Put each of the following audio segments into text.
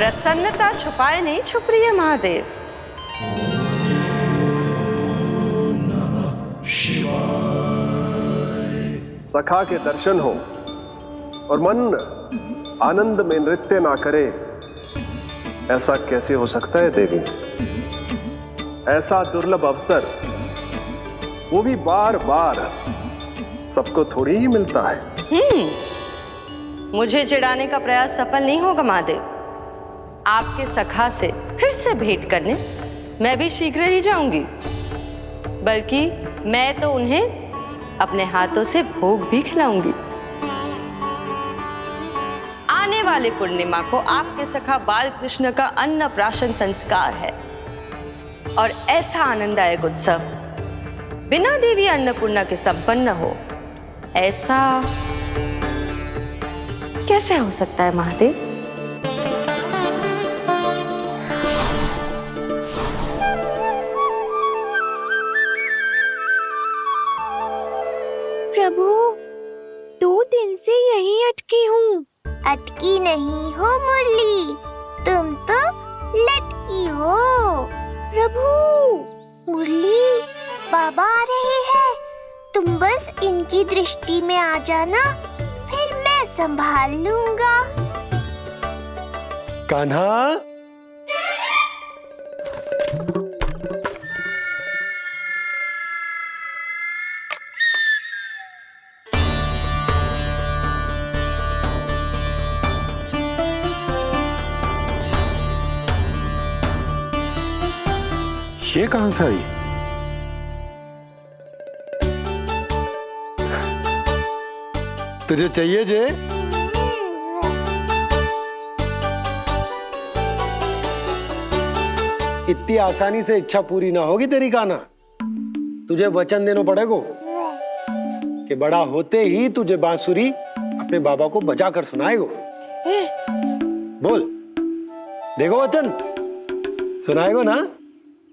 प्रसन्नता छुपाए नहीं छुप रही है महादेव। सखा के दर्शन हो और मन आनंद में नृत्य ना करे, ऐसा कैसे हो सकता है देवी? ऐसा दुर्लभ अवसर, वो भी बार बार, सबको थोड़ी ही मिलता है। मुझे चिढ़ाने का प्रयास सफल नहीं होगा महादेव। आपके सखा से फिर से भेंट करने मैं भी शीघ्र ही जाऊंगी, बल्कि मैं तो उन्हें अपने हाथों से भोग भी खिलाऊंगी। आने वाले पूर्णिमा को आपके सखा बाल कृष्ण का अन्नप्राशन संस्कार है और ऐसा आनंददायक उत्सव बिना देवी अन्नपूर्णा के संपन्न हो, ऐसा कैसे हो सकता है महादेव? प्रभु, 2 दिन से यहीं अटकी हूँ। अटकी नहीं हो मुरली, तुम तो लटकी हो। प्रभु, मुरली, बाबा आ रहे हैं, तुम बस इनकी दृष्टि में आ जाना, फिर मैं संभाल लूंगा। कान्हा, ये कहां से आई? तुझे चाहिए जे? इतनी आसानी से इच्छा पूरी ना होगी तेरी कान्हा। तुझे वचन देना पड़ेगा कि बड़ा होते ही तुझे बांसुरी अपने बाबा को बजा कर सुनाएगो। बोल, देखो वचन सुनाएगो ना?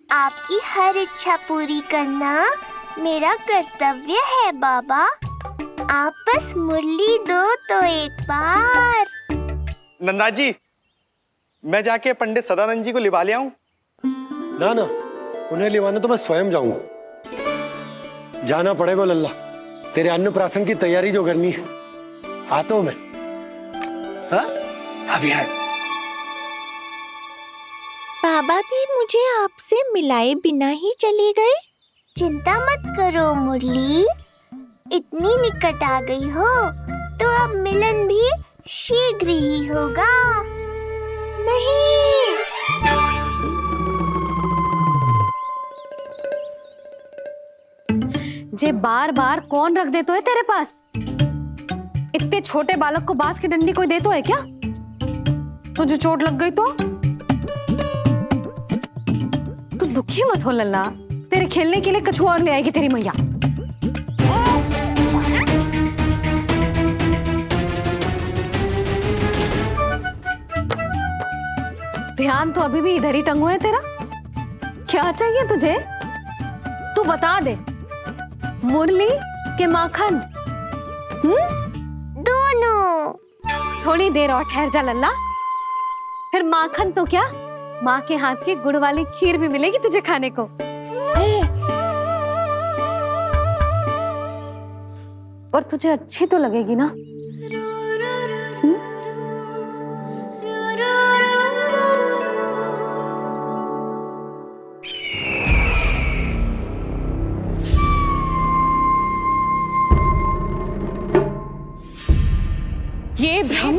आपकी हर इच्छा पूरी करना मेरा कर्तव्य है बाबा। आप बस मुरली दो तो एक बार। नन्ना जी, मैं जाके पंडित सदानंद जी को लिवा ले आऊं? ना ना, उन्हें लिवाने तो मैं स्वयं जाऊंगा। जाना पड़ेगा लल्ला, तेरे अन्नप्राशन की तैयारी जो करनी है। आता हूं मैं। हाँ? अभी है। बाबा भी मुझे आपसे मिलाए बिना ही चले गए। चिंता मत करो मुरली, इतनी निकट आ गई हो तो अब मिलन भी शीघ्र ही होगा। नहीं, जे बार बार कौन रख दे तो है तेरे पास? इतने छोटे बालक को बांस की डंडी कोई दे तो है क्या? तुझे चोट लग गई तो? तू दुखी मत हो लल्ला, तेरे खेलने के लिए कछुआ और ले आएगी तेरी मैया। ध्यान तो अभी भी इधर ही टंगो है तेरा। क्या चाहिए तुझे? तू बता दे। मुरली के माखन? दोनों। थोड़ी देर और ठहर जा लल्ला, फिर माखन तो क्या, माँ के हाथ की गुड़ वाली खीर भी मिलेगी तुझे खाने को। और तुझे अच्छी तो लगेगी ना? ये भ्रम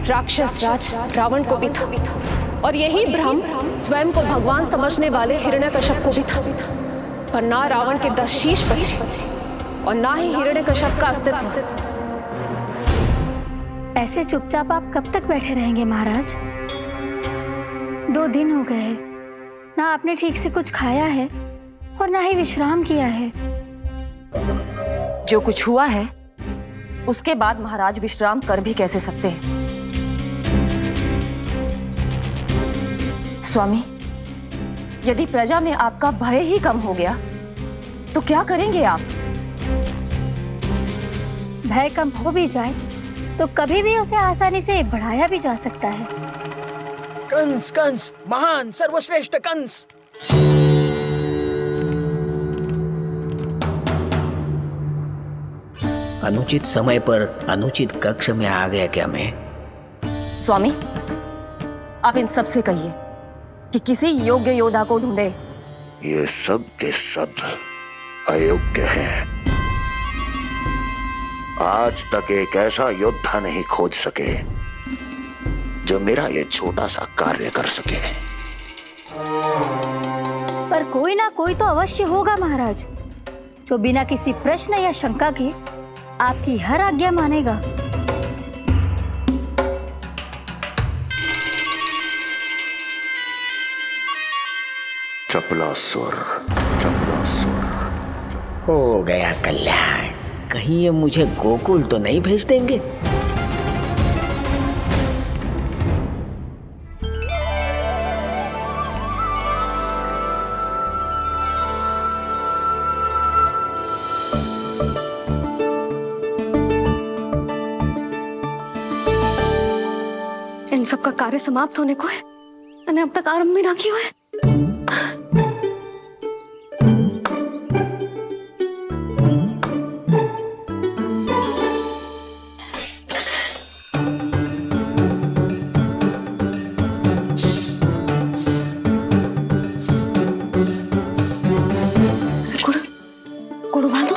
राक्षस राज रावण को भी था, और यही भ्रम स्वयं को भगवान समझने वाले हिरण्यकश्यप को भी था। पर ना रावण के 10 शीश बचे और ना ही हिरण्यकश्यप का अस्तित्व। ऐसे चुपचाप आप कब तक बैठे रहेंगे महाराज? 2 दिन हो गए, ना आपने ठीक से कुछ खाया है और ना ही विश्राम किया है। जो कुछ हुआ है उसके बाद महाराज विश्राम कर भी कैसे सकते हैं? स्वामी, यदि प्रजा में आपका भय ही कम हो गया तो क्या करेंगे आप? भय कम हो भी जाए तो कभी भी उसे आसानी से बढ़ाया भी जा सकता है। कंस कंस महान सर्वश्रेष्ठ कंस। अनुचित समय पर अनुचित कक्ष में आ गया क्या मैं? स्वामी, आप इन सब से कहिए कि किसी योग्य योद्धा को ढूंढे। ये सब के सब अयोग्य हैं। आज तक एक ऐसा योद्धा नहीं खोज सके जो मेरा ये छोटा सा कार्य कर सके। पर कोई ना कोई तो अवश्य होगा महाराज, जो बिना किसी प्रश्न या शंका के आपकी हर आज्ञा मानेगा। चपलासुर, चपलासुर। हो गया कल्याण। कहीं ये मुझे गोकुल तो नहीं भेज देंगे? इन सब का कार्य समाप्त होने को है, मैंने अब तक आरंभ भी ना किया है। गुड़ उबाल दो।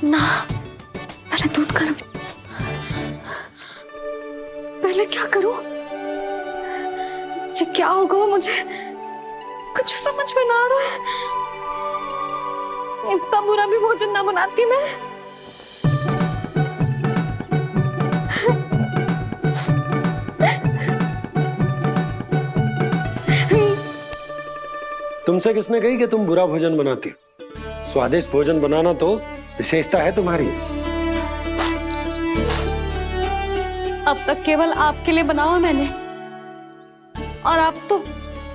ना, पहले दूध गर्म। पहले क्या करूं? ये क्या होगा वो मुझे कुछ समझ में ना आ रहा है। इतना बुरा भी भोजन ना बनाती मैं। तुमसे किसने कही कि तुम बुरा भोजन बनाती हो? स्वादिष्ट भोजन बनाना तो विशेषता है तुम्हारी। अब तक केवल आपके लिए बनाओ है मैंने, और आप तो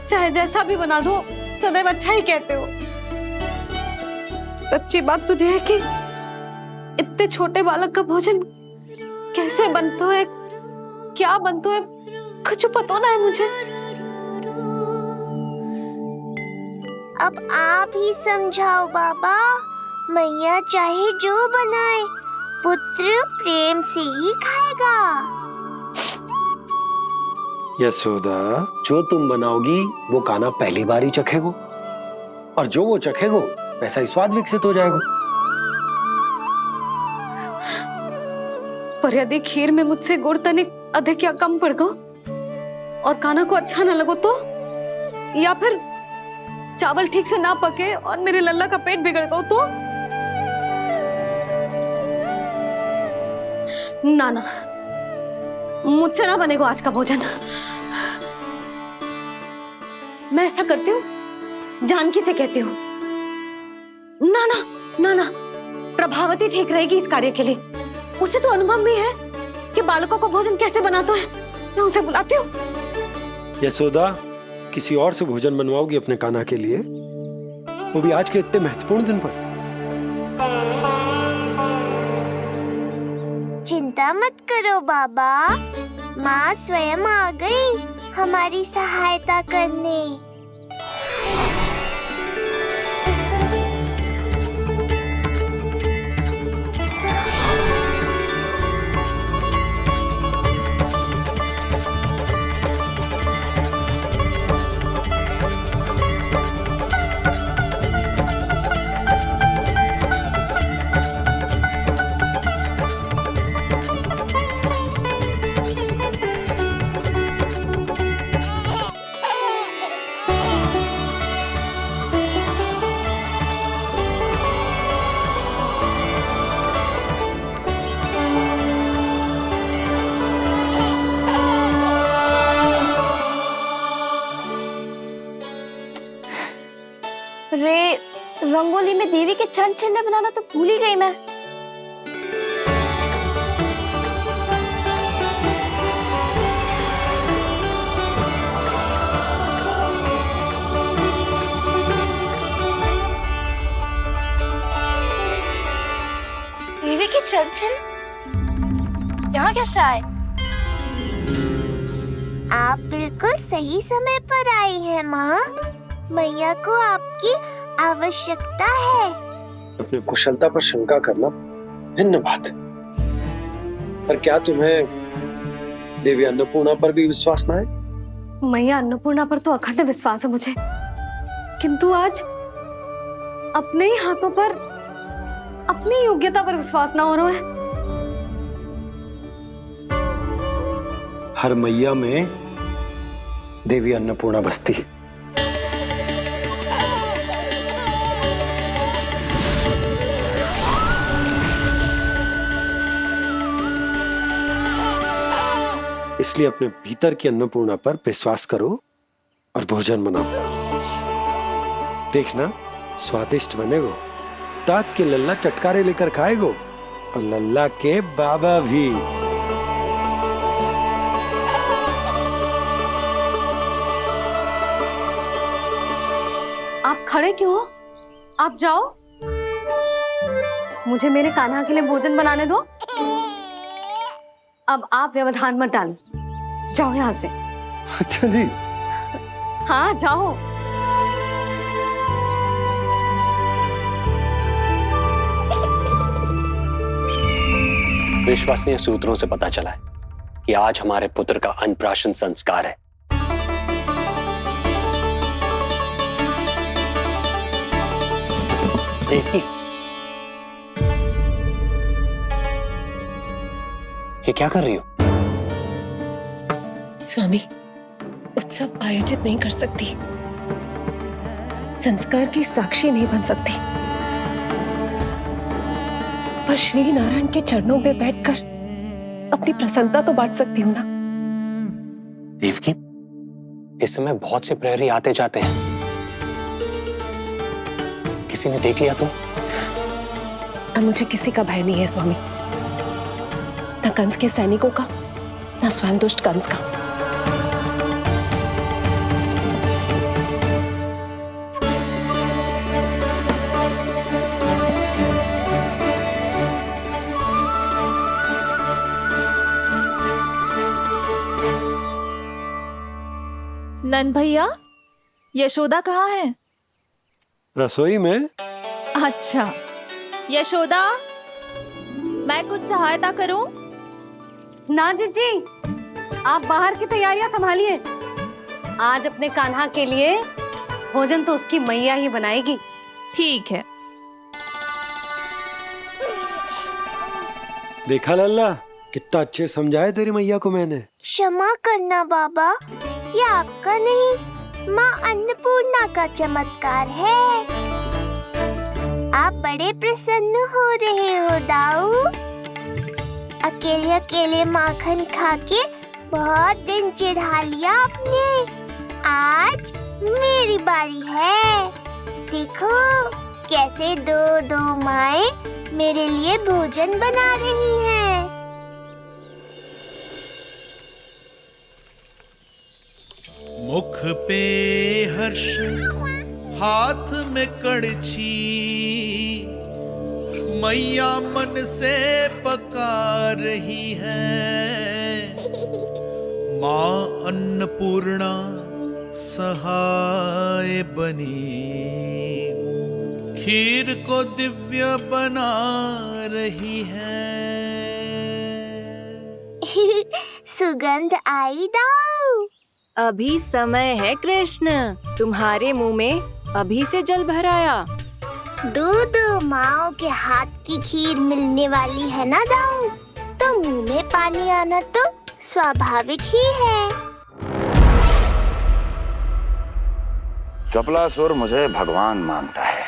चाहे जैसा भी बना दो सदैव अच्छा ही कहते हो। सच्ची बात तुझे है कि इतने छोटे बालक का भोजन कैसे बनता है, क्या बनता है, कुछ पता ना है मुझे। अब आप ही समझाओ बाबा। मैया चाहे जो बनाए, पुत्र प्रेम से ही खाएगा। यशोदा, जो तुम बनाओगी वो कान्हा पहली बार ही चखेगो, और जो वो चखेगो वैसा ही स्वाद विकसित हो जाएगा। पर यदि खीर में मुझसे गुड़ तनिक अधिक या कम पड़ गो और कान्हा को अच्छा न लगो तो, या फिर चावल ठीक से ना पके और मेरे लल्ला का पेट बिगड़ गो तो? ना ना, मुझसे ना बनेगा आज का भोजन। मैं ऐसा करती हूँ, जानकी से कहती हूँ। ना ना ना ना, प्रभावती ठीक रहेगी इस कार्य के लिए। उसे तो अनुभव भी है कि बालकों को भोजन कैसे बनाता है। मैं उसे बुलाती हूँ। यशोदा, किसी और से भोजन बनवाओगी अपने कान्हा के लिए, वो भी आज के इतने महत्वपूर्ण दिन पर? चिंता मत करो बाबा, माँ स्वयं आ गई हमारी सहायता करने। रे, रंगोली में देवी के चरण चिन्ह बनाना तो भूल ही गई मैं। की चर्चिल यहाँ कैसे आए? आप बिल्कुल सही समय पर आई हैं माँ। मैया को आपकी आवश्यकता है। अपनी कुशलता पर शंका करना भिन्न बात है, पर क्या तुम्हें देवी अन्नपूर्णा पर भी विश्वास ना है? मैया अन्नपूर्णा पर तो अखंड विश्वास है मुझे, किंतु आज अपने ही हाथों पर अपनी योग्यता पर विश्वास ना हो रहा है। हर मैया में देवी अन्नपूर्णा बसती है। इसलिए अपने भीतर की अन्नपूर्णा पर विश्वास करो और भोजन बनाओ। देखना स्वादिष्ट बनेगो, ताक के लल्ला चटकारे लेकर खाएगो और लल्ला के बाबा भी। आप खड़े क्यों हो? आप जाओ, मुझे मेरे कान्हा के लिए भोजन बनाने दो। अब आप व्यवधान मत डालो, जाओ यहाँ से। अच्छा जी। हाँ जाओ। विश्वसनीय सूत्रों से पता चला है कि आज हमारे पुत्र का अन्नप्राशन संस्कार है। देवकी, ये क्या कर रही हो? स्वामी, उत्सव आयोजित नहीं कर सकती, संस्कार की साक्षी नहीं बन सकती, पर श्री नारायण के चरणों में बैठकर अपनी प्रसन्नता तो बांट सकती हूँ ना। देवकी, इस समय बहुत से प्रहरी आते जाते हैं, किसी ने देख लिया तो? अब मुझे किसी का भय नहीं है स्वामी, न कंस के सैनिकों का, न स्वयं दुष्ट कंस का। नंद भैया, यशोदा कहाँ है? रसोई में। अच्छा, यशोदा, मैं कुछ सहायता करूं? ना जीजी, आप बाहर की तैयारियां संभालिए। आज अपने कान्हा के लिए भोजन तो उसकी मैया ही बनाएगी। ठीक है। देखा लल्ला, कितना अच्छे समझाए तेरी मैया को मैंने। क्षमा करना बाबा, ये आपका नहीं, माँ अन्नपूर्णा का चमत्कार है। आप बड़े प्रसन्न हो रहे हो दाऊ। अकेले अकेले माखन खा के बहुत दिन चिढ़ा लिया आपने। आज मेरी बारी है। देखो कैसे दो दो माएं मेरे लिए भोजन बना रही हैं। मुख पे हर्ष, हाथ में कड़छी, मैया मन से पका रही है। माँ अन्नपूर्णा सहाय बनी, खीर को दिव्य बना रही है। सुगंध आई दाऊ। अभी समय है कृष्ण, तुम्हारे मुंह में अभी से जल भर आया। दो माओ के हाथ की खीर मिलने वाली है ना दाऊ, तो मुंह में पानी आना तो स्वाभाविक ही है। चपलासुर मुझे भगवान मानता है।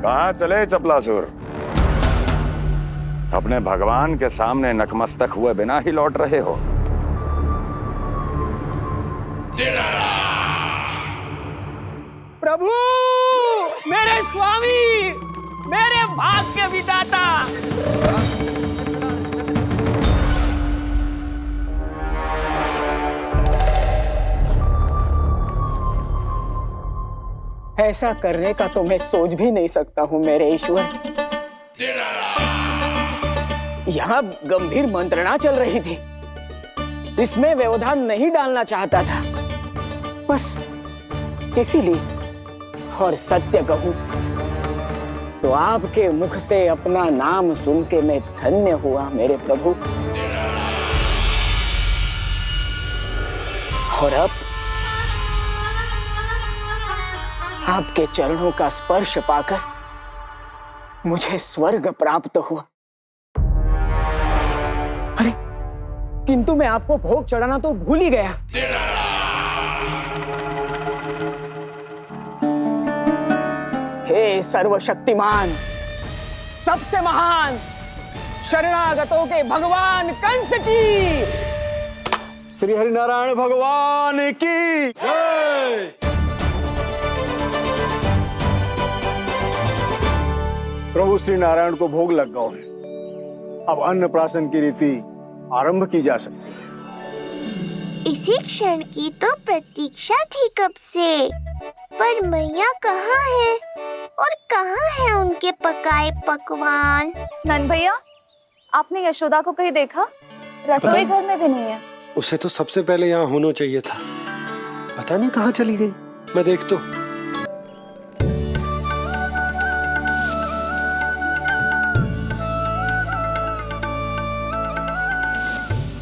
कहाँ चले चपलासुर? अपने भगवान के सामने नतमस्तक हुए बिना ही लौट रहे हो। प्रभु, मेरे स्वामी, मेरे भाग्य विधाता। ऐसा करने का तो मैं सोच भी नहीं सकता हूँ मेरे ईश्वर। यहाँ गंभीर मंत्रणा चल रही थी, इसमें व्यवधान नहीं डालना चाहता था, बस इसीलिए। और सत्य कहूं तो आपके मुख से अपना नाम सुन के मैं धन्य हुआ मेरे प्रभु। और अब आपके चरणों का स्पर्श पाकर मुझे स्वर्ग प्राप्त हुआ। अरे किंतु मैं आपको भोग चढ़ाना तो भूल ही गया। हे सर्वशक्तिमान, सबसे महान, शरणागतों के भगवान कंस की, श्री हरिनारायण भगवान की जय। प्रभु श्री नारायण को भोग लग गया है, अब अन्नप्राशन की रीति आरंभ की जा सकती है। इसी क्षण की तो प्रतीक्षा थी कब से, पर मैया कहाँ है और कहाँ है उनके पकाए पकवान? नंद भैया, आपने यशोदा को कहीं देखा? रसोई घर में भी नहीं है। उसे तो सबसे पहले यहाँ होना चाहिए था, पता नहीं कहाँ चली गई। मैं देख तो।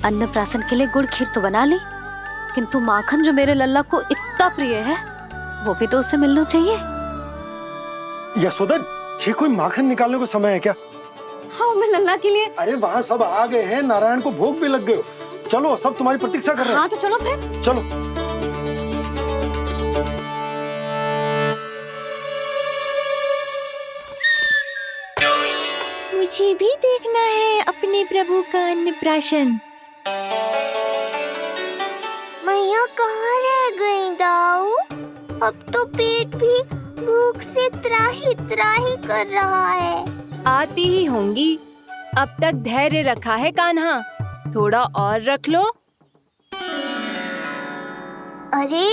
अन्नप्राशन के लिए गुड़ खीर तो बना ली, किंतु माखन जो मेरे लल्ला को इतना प्रिय है वो भी तो उसे मिलना चाहिए। यशोदा जी, कोई माखन निकालने को समय है क्या? हाँ, मैं लल्ला के लिए। अरे वहाँ सब आ गए हैं, नारायण को भोग भी लग गए। चलो, सब तुम्हारी प्रतीक्षा कर रहे हैं। हाँ तो चलो फिर। चलो। मुझे भी देखना है अपने प्रभु का अन्नप्राशन। मैया कहाँ रह गई दाऊ? अब तो पेट भी भूख से त्राही त्राही कर रहा है। आती ही होंगी, अब तक धैर्य रखा है कान्हा, थोड़ा और रख लो। अरे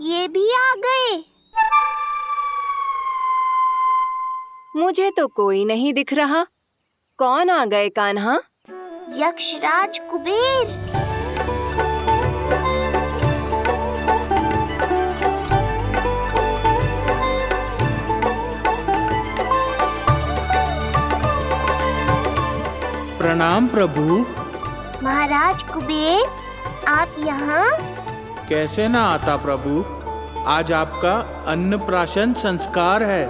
ये भी आ गए। मुझे तो कोई नहीं दिख रहा, कौन आ गए कान्हा? यक्षराज कुबेर। प्रणाम प्रभु। महाराज कुबेर, आप यहाँ? कैसे ना आता प्रभु, आज आपका अन्नप्राशन संस्कार है।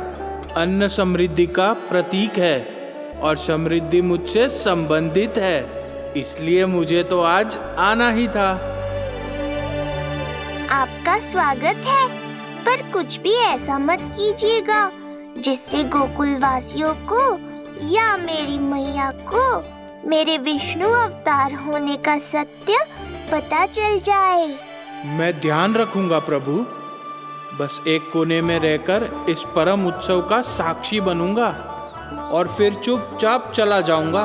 अन्न समृद्धि का प्रतीक है और समृद्धि मुझसे संबंधित है, इसलिए मुझे तो आज आना ही था। आपका स्वागत है, पर कुछ भी ऐसा मत कीजिएगा जिससे गोकुल वासियों को या मेरी मैया को मेरे विष्णु अवतार होने का सत्य पता चल जाए। मैं ध्यान रखूंगा प्रभु, बस एक कोने में रहकर इस परम उत्सव का साक्षी बनूंगा और फिर चुपचाप चला जाऊंगा।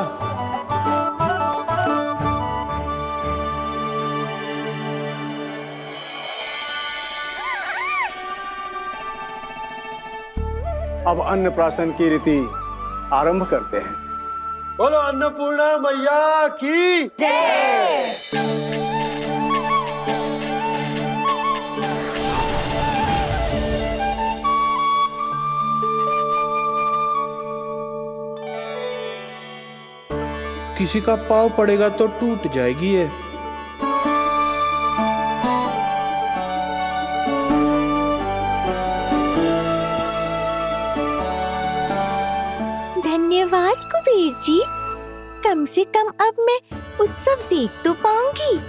अब अन्नप्राशन की रीति आरंभ करते हैं। बोलो अन्नपूर्णा मैया की जय। किसी का पाँव पड़ेगा तो टूट जाएगी ये। धन्यवाद कुबेर जी, कम से कम अब मैं उत्सव देख तो पाऊंगी।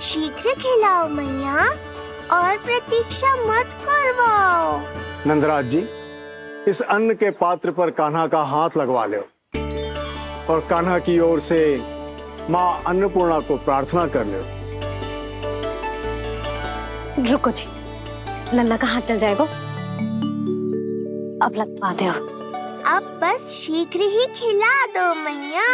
शीघ्र खिलाओ मैया और प्रतीक्षा मत करवाओ। नंदराज जी, इस अन्न के पात्र पर कान्हा का हाथ लगवा लो और कान्हा की ओर से माँ अन्नपूर्णा को प्रार्थना कर लो। रुको जी, लल्ला का हाथ चल जाएगा, अब लगवा दो। अब बस शीघ्र ही खिला दो मैया।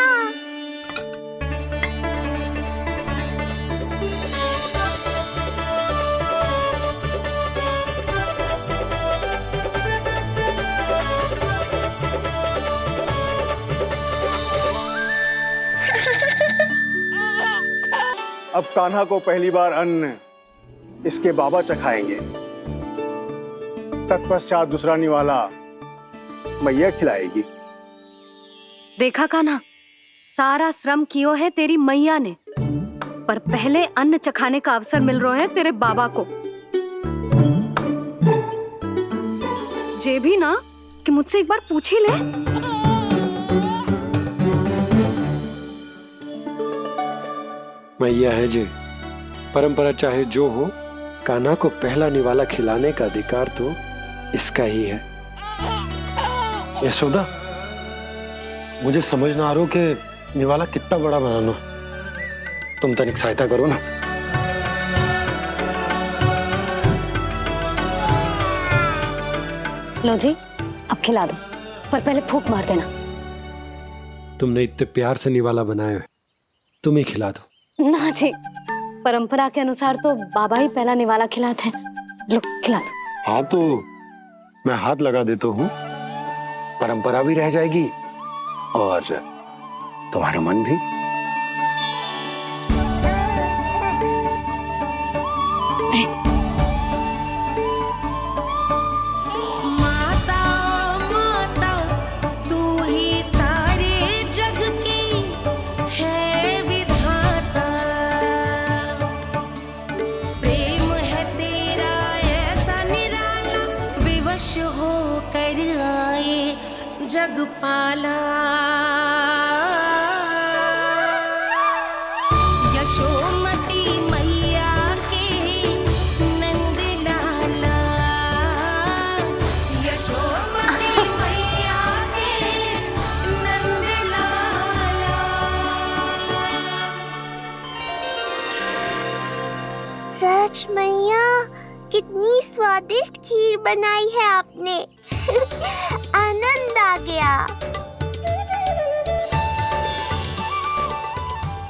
अब कान्हा को पहली बार अन्न इसके बाबा चखाएंगे। तत्पश्चात दूसरा निवाला मैया खिलाएगी। देखा कान्हा, सारा श्रम कियो है तेरी मैया ने, पर पहले अन्न चखाने का अवसर मिल रहा है तेरे बाबा को। जे भी ना कि मुझसे एक बार पूछ ही ले। मैया है जे, परंपरा चाहे जो हो, कान्हा को पहला निवाला खिलाने का अधिकार तो इसका ही है। यशोदा, मुझे समझ ना आ रहा कि निवाला कितना बड़ा बनाना। तुम तनिक सहायता करो ना। लो जी, अब खिला दो, पर पहले फूंक मार देना। तुमने इतने प्यार से निवाला बनाया है, तुम ही खिला दो। ना जी, परंपरा के अनुसार तो बाबा ही पहला निवाला खिलाते हैं। लो खिला दो। हाँ तो मैं हाथ लगा देता हूँ, परंपरा भी रह जाएगी और तुम्हारा मन भी। जगपाला यशोमती मैया के नंद लाला, यशोमती मैया के नंद लाला। सच मैया, कितनी स्वादिष्ट खीर बनाई है आपने। आनंद आ गया।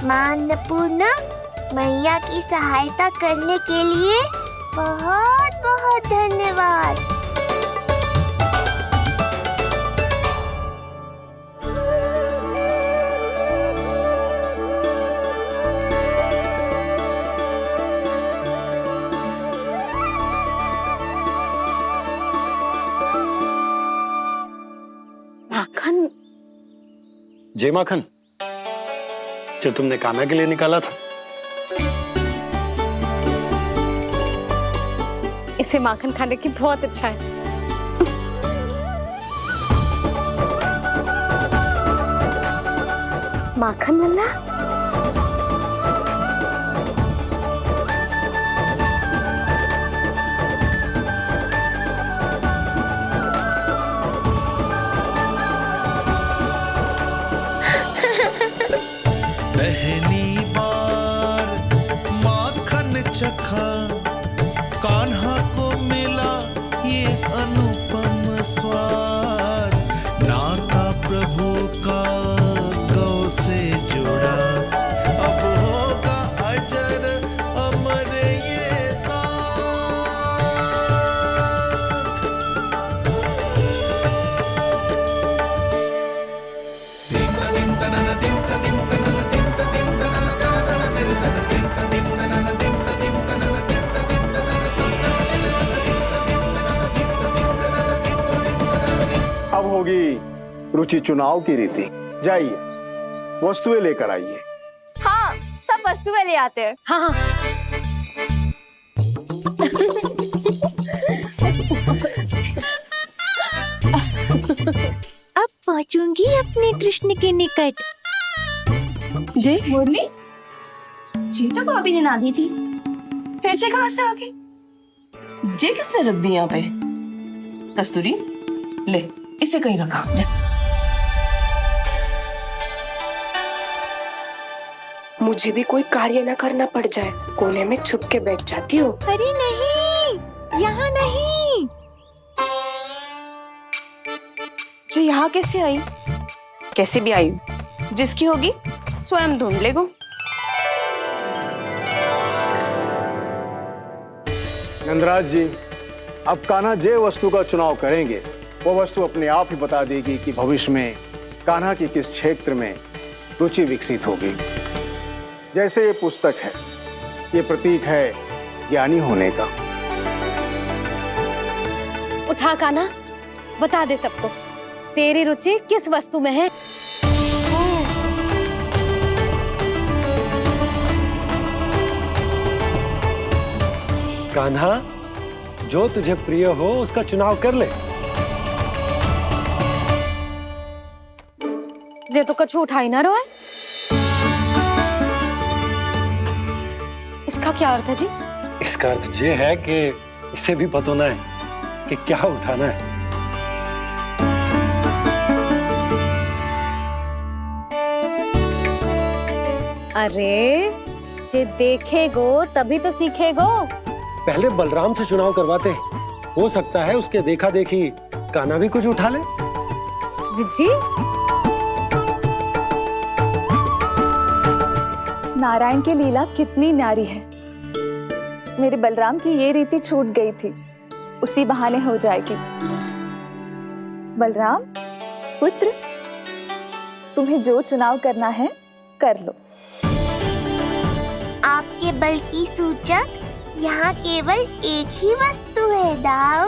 मां अन्नपूर्णा, मैया की सहायता करने के लिए बहुत बहुत धन्यवाद। माखन? जे माखन जो तुमने कान्हा के लिए निकाला था। इसे माखन खाने की बहुत इच्छा है। माखन वाला? पहली बार माखन चखा, कान्हा को मिला ये अनुपम स्वाद। नाता प्रभु का गौ से जुड़ा, अब होगा अजर अमर ये साथ। अब होगी रुचि चुनाव की रीति। जाइए, वस्तुएं लेकर आइए। हाँ, सब वस्तुएं ले आते हैं। हाँ हाँ। अब पहुंचूंगी अपने कृष्ण के निकट। जे मुरली, जी तो भाभी ने ना दी थी, फिर से कहाँ से आ गई? जे किसने रख दी यहाँ पे? कस्तूरी, ले इसे कहीं रखा जा। मुझे भी कोई कार्य न करना पड़ जाए, कोने में छुप के बैठ जाती हूँ। अरे नहीं, यहाँ नहीं। जी यहाँ कैसे आई? कैसे भी आई, जिसकी होगी स्वयं ढूंढ लेगा। नंदराज जी, अब कान्हा जे वस्तु का चुनाव करेंगे, वो वस्तु अपने आप ही बता देगी कि भविष्य में कान्हा की किस क्षेत्र में रुचि विकसित होगी। जैसे ये पुस्तक है, ये प्रतीक है ज्ञानी होने का। उठा कान्हा, बता दे सबको तेरी रुचि किस वस्तु में है। कान्हा, जो तुझे प्रिय हो उसका चुनाव कर ले। जे तो कछु उठाई ना रोए। इसका क्या अर्थ है जी? इसका अर्थ ये है कि इसे भी पता ना है कि क्या उठाना है। अरे जे देखेगो तभी तो सीखेगो। पहले बलराम से चुनाव करवाते हैं, हो सकता है उसके देखा देखी कान्हा भी कुछ उठा ले। जिज्जी, नारायण की लीला कितनी न्यारी है। मेरे बलराम की ये रीति छूट गई थी, उसी बहाने हो जाएगी। बलराम पुत्र, तुम्हें जो चुनाव करना है कर लो। आपके बल की सूचक यहाँ केवल एक ही वस्तु है दाऊ।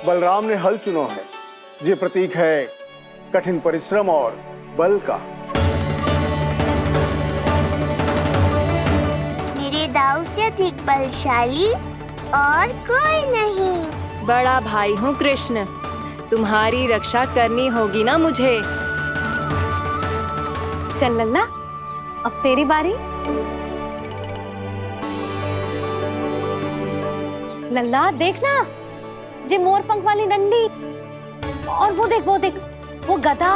बलराम ने हल चुना है, ये प्रतीक है कठिन परिश्रम और बल का। मेरे दाऊ से अधिक बलशाली और कोई नहीं। बड़ा भाई हूँ कृष्ण, तुम्हारी रक्षा करनी होगी ना मुझे। चल लल्ला, अब तेरी बारी। लल्ला देखना, जे मोर पंख वाली डंडी, और वो देख वो गदा।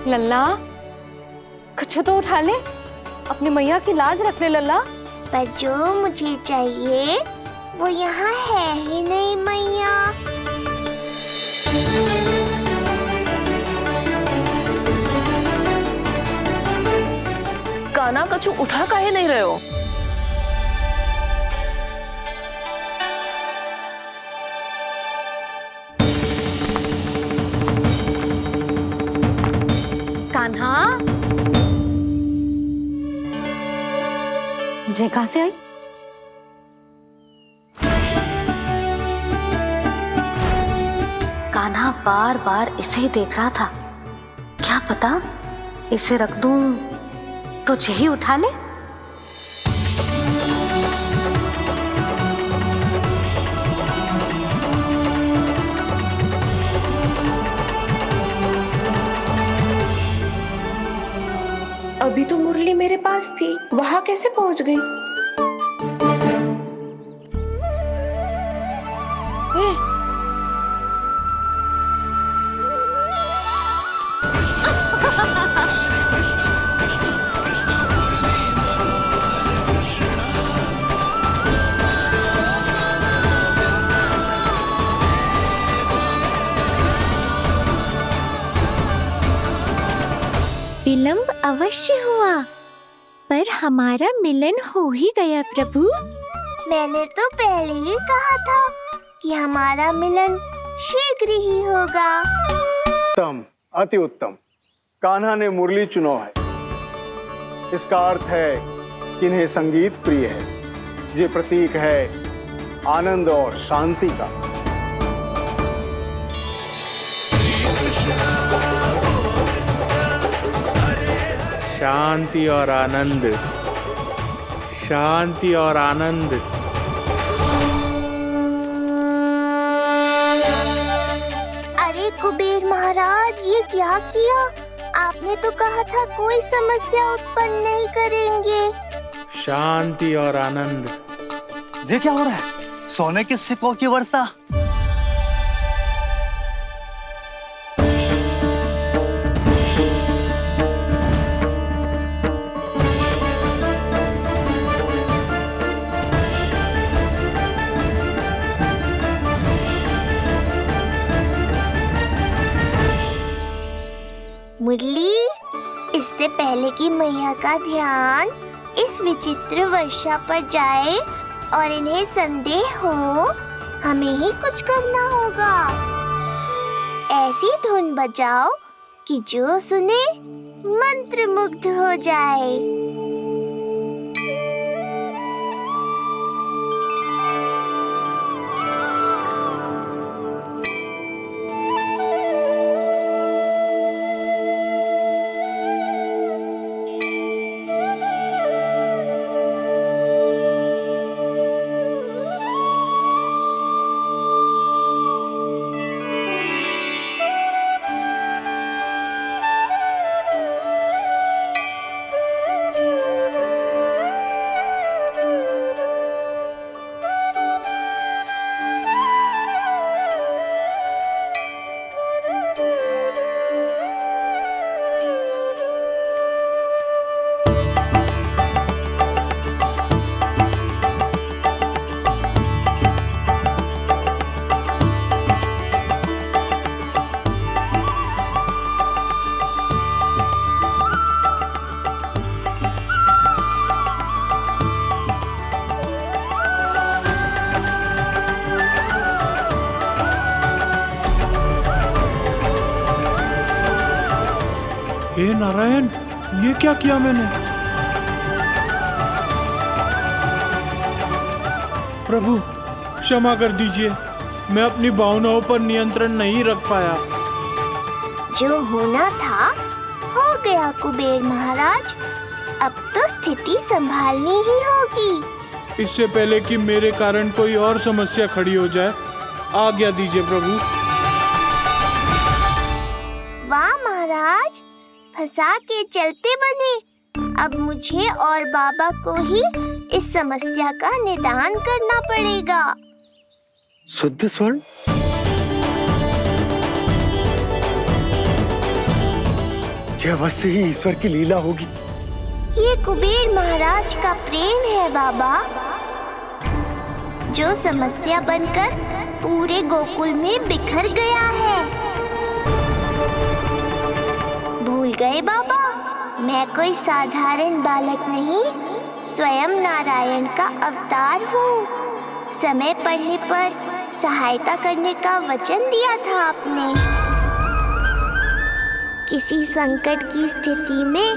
लल्ला कुछ तो उठा ले, अपनी मैया की लाज रख ले लल्ला। पर जो मुझे चाहिए वो यहाँ है ही नहीं मैया। कान्हा, कछु उठा काहे नहीं रहे हो? कान्हा, जे कहां से आई? कान्हा बार बार इसे ही देख रहा था। क्या पता इसे रख दूं तो यही उठा ले। अभी तो मुरली मेरे पास थी, वहां कैसे पहुंच गई? विलंब अवश्य हुआ, पर हमारा मिलन हो ही गया प्रभु। मैंने तो पहले ही कहा था कि हमारा मिलन शीघ्र ही होगा। उत्तम, अति उत्तम। कान्हा ने मुरली चुना है, इसका अर्थ है कि इन्हें संगीत प्रिय है। ये प्रतीक है आनंद और शांति का। शांति और आनंद, शांति और आनंद। अरे कुबेर महाराज, ये क्या किया? आपने तो कहा था कोई समस्या उत्पन्न नहीं करेंगे। शांति और आनंद। ये क्या हो रहा है? सोने के सिक्कों की वर्षा। कि मैया का ध्यान इस विचित्र वर्षा पर जाए और इन्हें संदेह हो, हमें ही कुछ करना होगा। ऐसी धुन बजाओ कि जो सुने मंत्रमुग्ध हो जाए। हे नारायण, ये क्या किया मैंने? प्रभु क्षमा कर दीजिए, मैं अपनी भावनाओं पर नियंत्रण नहीं रख पाया। जो होना था हो गया कुबेर महाराज, अब तो स्थिति संभालनी ही होगी। इससे पहले कि मेरे कारण कोई और समस्या खड़ी हो जाए, आज्ञा दीजिए प्रभु। वाह महाराज, फंसा के चलते बने। अब मुझे और बाबा को ही इस समस्या का निदान करना पड़ेगा। शुद्ध स्वर्ण? यह अवश्य ही ईश्वर की लीला होगी। ये कुबेर महाराज का प्रेम है बाबा, जो समस्या बनकर पूरे गोकुल में बिखर गया है। भूल गए बाबा, मैं कोई साधारण बालक नहीं, स्वयं नारायण का अवतार हूँ। समय पड़ने पर सहायता करने का वचन दिया था आपने। किसी संकट की स्थिति में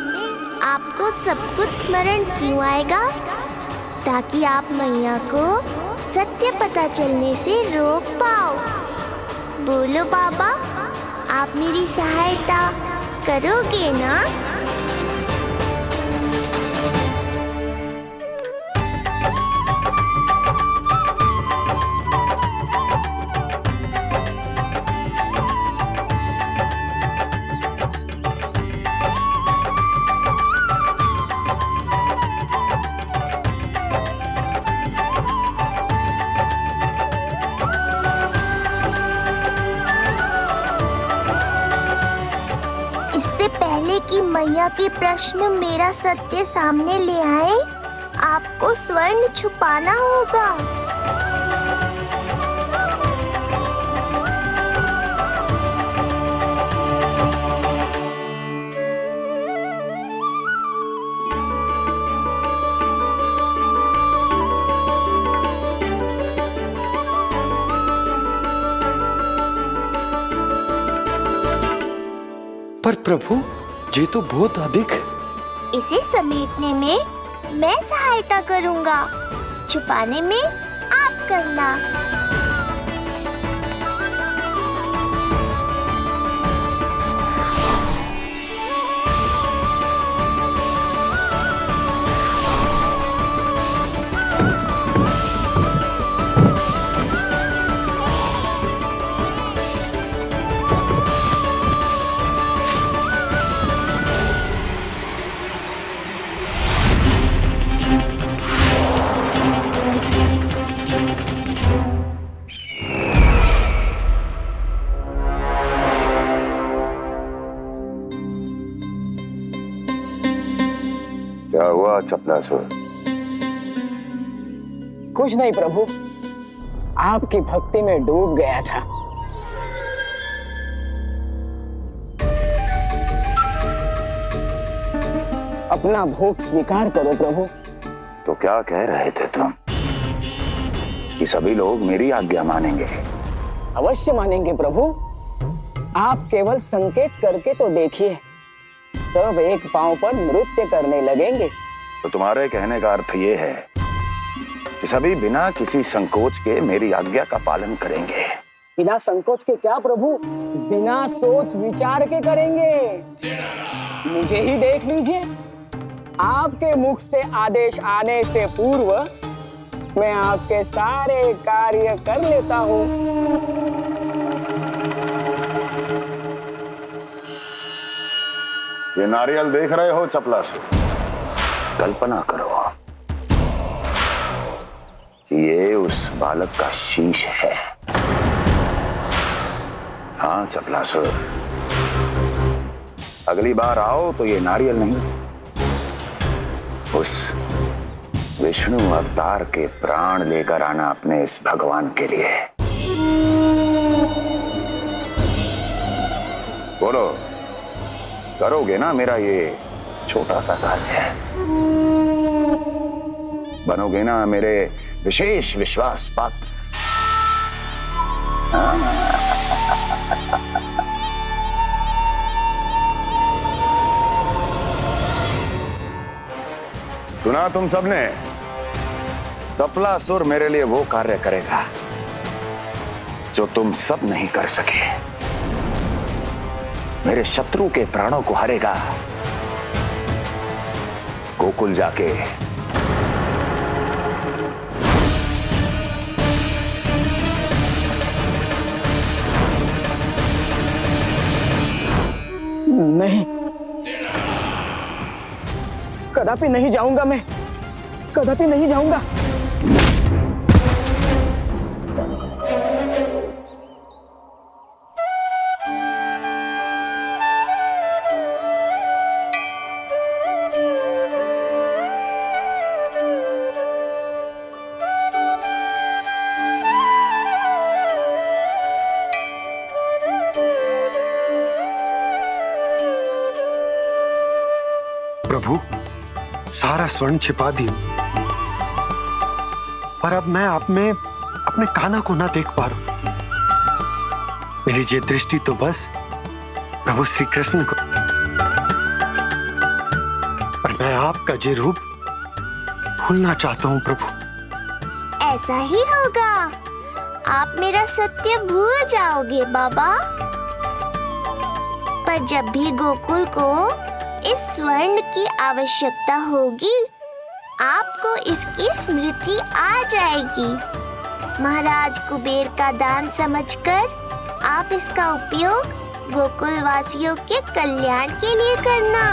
आपको सब कुछ स्मरण क्यों आएगा? ताकि आप मैया को सत्य पता चलने से रोक पाओ। बोलो बाबा, आप मेरी सहायता करोगे ना? कि मैया के प्रश्न मेरा सत्य सामने ले आए, आपको स्वर्ण छुपाना होगा। पर प्रभु, ये तो बहुत अधिक। इसे समेटने में मैं सहायता करूंगा, छुपाने में आप करना। क्या हुआ चपलासुर? कुछ नहीं प्रभु, आपकी भक्ति में डूब गया था। अपना भोग स्वीकार करो प्रभु। तो क्या कह रहे थे तुम कि सभी लोग मेरी आज्ञा मानेंगे? अवश्य मानेंगे प्रभु। आप केवल संकेत करके तो देखिए, सब एक पांव पर नृत्य करने लगेंगे। तो तुम्हारे कहने का अर्थ ये है कि सभी बिना किसी संकोच के मेरी आज्ञा का पालन करेंगे? बिना संकोच के क्या प्रभु, बिना सोच विचार के करेंगे। मुझे ही देख लीजिए, आपके मुख से आदेश आने से पूर्व मैं आपके सारे कार्य कर लेता हूँ। ये नारियल देख रहे हो चपला से? कल्पना करो कि ये उस बालक का शीश है। हाँ चपलासुर, अगली बार आओ तो ये नारियल नहीं, उस विष्णु अवतार के प्राण लेकर आना अपने इस भगवान के लिए। बोलो, करोगे ना मेरा ये छोटा सा कार्य? बनोगे ना मेरे विशेष विश्वास पात्र? सुना तुम सबने? चपलासुर मेरे लिए वो कार्य करेगा जो तुम सब नहीं कर सके। मेरे शत्रु के प्राणों को हरेगा। गोकुल जाके नहीं, कदापि नहीं जाऊंगा मैं, कदापि नहीं जाऊंगा। प्रभु, सारा स्वर्ण छिपा दी, पर अब मैं आप में अपने कान्हा को ना देख पा रहा हूं। मेरी ये दृष्टि तो बस प्रभु श्री कृष्ण को, पर मैं आपका ये रूप भूलना चाहता हूं प्रभु। ऐसा ही होगा, आप मेरा सत्य भूल जाओगे बाबा। पर जब भी गोकुल को इस स्वर्ण की आवश्यकता होगी, आपको इसकी स्मृति आ जाएगी। महाराज कुबेर का दान समझकर आप इसका उपयोग गोकुल वासियों के कल्याण के लिए करना।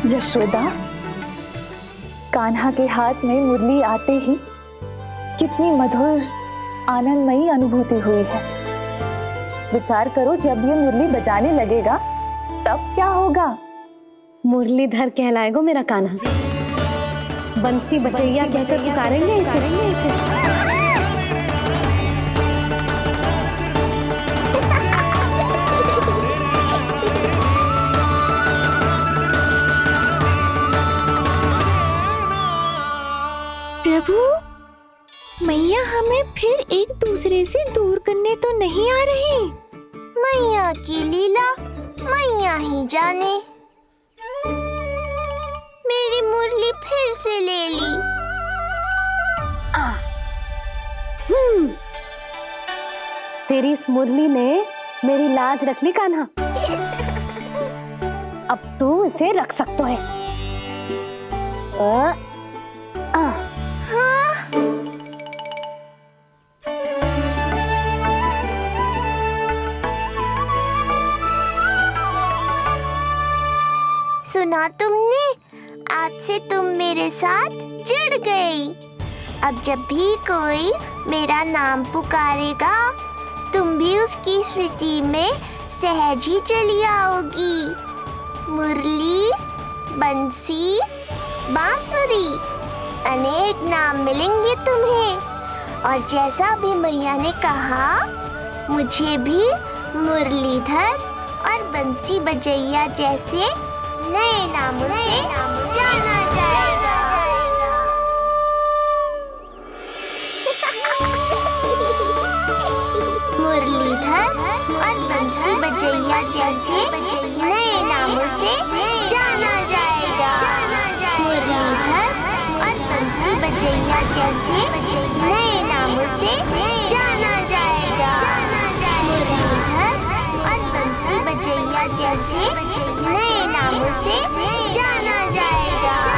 यशोदा, कान्हा के हाथ में मुरली आते ही कितनी मधुर आनंदमयी अनुभूति हुई है। विचार करो, जब ये मुरली बजाने लगेगा तब क्या होगा? मुरलीधर कहलाएगा मेरा कान्हा। बंसी बचैया कहकर पुकारेंगे इसे। प्रभु, मैया हमें फिर एक दूसरे से दूर करने तो नहीं आ रही? मैया की लीला मैया ही जाने। मेरी मुरली फिर से ले ली। तेरी इस मुरली ने मेरी लाज रख ली कान्हा। अब तू इसे रख सकता है। सुना तुमने? आज से तुम मेरे साथ जुड़ गई। अब जब भी कोई मेरा नाम पुकारेगा भी उसकी स्मृति में सहज ही चली आओगी। मुरली, बंसी, बांसुरी, अनेक नाम मिलेंगे तुम्हें। और जैसा भी मैया ने कहा, मुझे भी मुरलीधर और बंसी बजैया जैसे नए नामों से जाना जाएगा। मुरलीधर और बंसी बजैया जैसे नए नामों से जाना जाएगा। मुरलीधर और बंसी बजैया जैसे नए नामों से जाना जाएगा। मुरलीधर और बंसी बजैया जैसे नए नामों से जाना जाएगा।